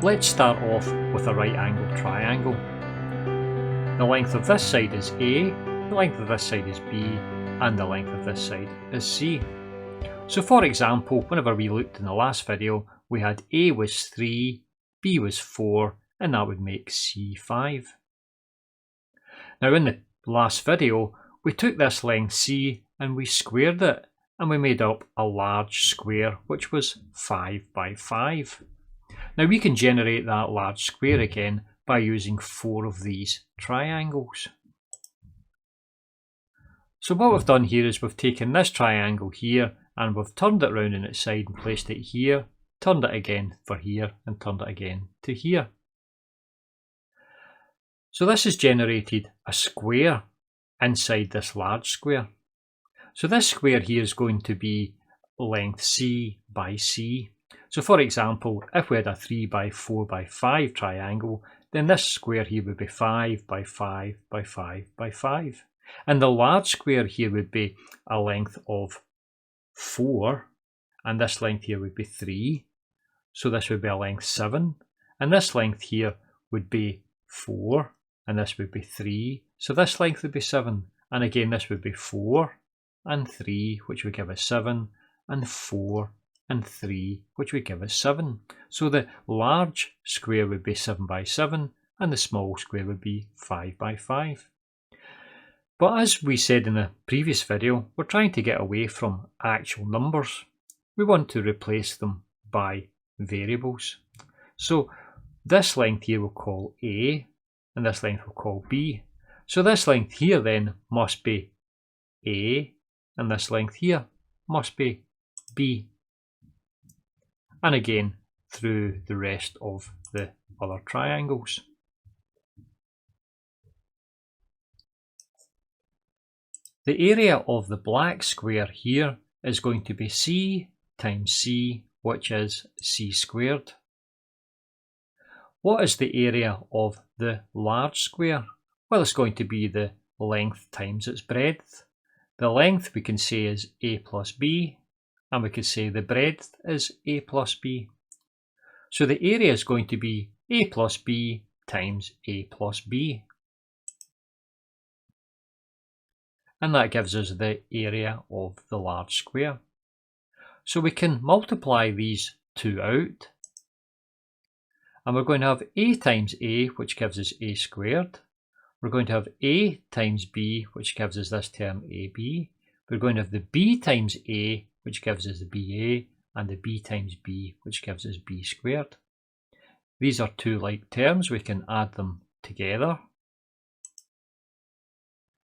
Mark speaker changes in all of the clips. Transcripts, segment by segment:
Speaker 1: let's start off with a right angled triangle. The length of this side is A, the length of this side is B, and the length of this side is C. So for example, whenever we looked in the last video, we had A was 3, B was 4, and that would make C 5. Now in the last video, we took this length C and we squared it, and we made up a large square which was 5 by 5. Now we can generate that large square again by using 4 of these triangles. So what we've done here is we've taken this triangle here and we've turned it round on its side and placed it here, turned it again for here, and turned it again to here. So this has generated a square inside this large square. So this square here is going to be length C by C. So for example, if we had a 3 by 4 by 5 triangle, then this square here would be 5 by 5 by 5 by 5. And the large square here would be a length of 4, and this length here would be 3. So this would be a length 7, and this length here would be 4, and this would be 3. So this length would be 7, and again this would be 4 and 3, which would give us 7, and 4 and 3, which would give us 7. So the large square would be 7 by 7, and the small square would be 5 by 5. But as we said in the previous video, we're trying to get away from actual numbers. We want to replace them by variables. So this length here we'll call A, and this length we'll call B. So this length here then must be A, and this length here must be B. And again through the rest of the other triangles. The area of the black square here is going to be C times C, which is C squared. What is the area of the large square? Well, it's going to be the length times its breadth. The length we can say is A plus B, and we could say the breadth is A plus B. So the area is going to be A plus B times A plus B. And that gives us the area of the large square. So we can multiply these two out, and we're going to have A times A, which gives us A squared. We're going to have A times B, which gives us this term AB. We're going to have the B times A, which gives us the BA, and the B times B, which gives us B squared. These are two like terms, we can add them together.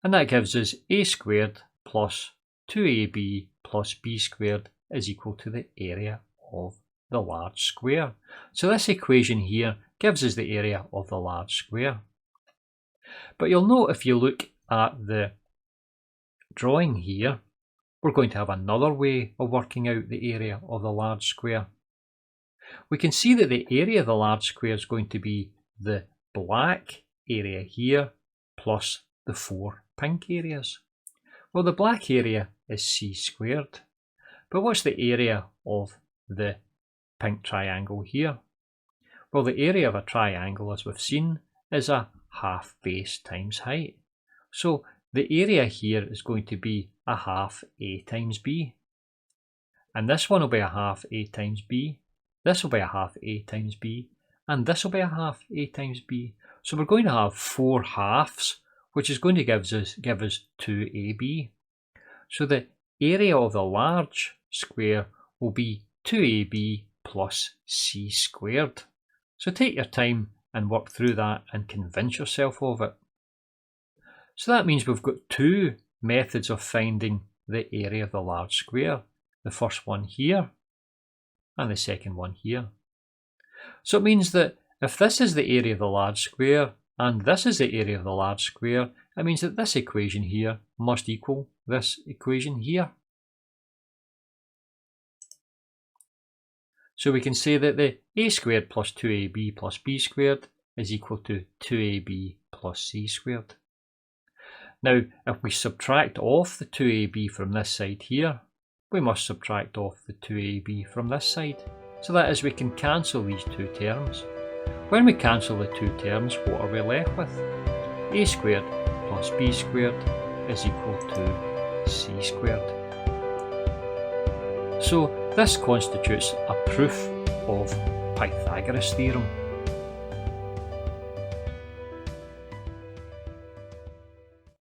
Speaker 1: And that gives us A squared plus 2AB plus B squared is equal to the area of the large square. So this equation here gives us the area of the large square. But you'll note if you look at the drawing here, we're going to have another way of working out the area of the large square. We can see that the area of the large square is going to be the black area here plus the 4 pink areas. Well, the black area is C squared. But what's the area of the pink triangle here? Well, the area of a triangle, as we've seen, is a half base times height. So the area here is going to be a half A times B. And this one will be a half A times B. This will be a half A times B. And this will be a half A times B. So we're going to have 4 halves, which is going to give us 2AB. So the area of the large square will be 2AB plus C squared. So take your time and work through that and convince yourself of it. So that means we've got 2 methods of finding the area of the large square. The first one here and the second one here. So it means that if this is the area of the large square and this is the area of the large square, it means that this equation here must equal this equation here. So we can say that the A squared plus 2AB plus B squared is equal to 2AB plus C squared. Now, if we subtract off the 2AB from this side here, we must subtract off the 2AB from this side. So that is, we can cancel these two terms. When we cancel the two terms, what are we left with? A squared plus b squared is equal to c squared. So this constitutes a proof of Pythagoras' theorem.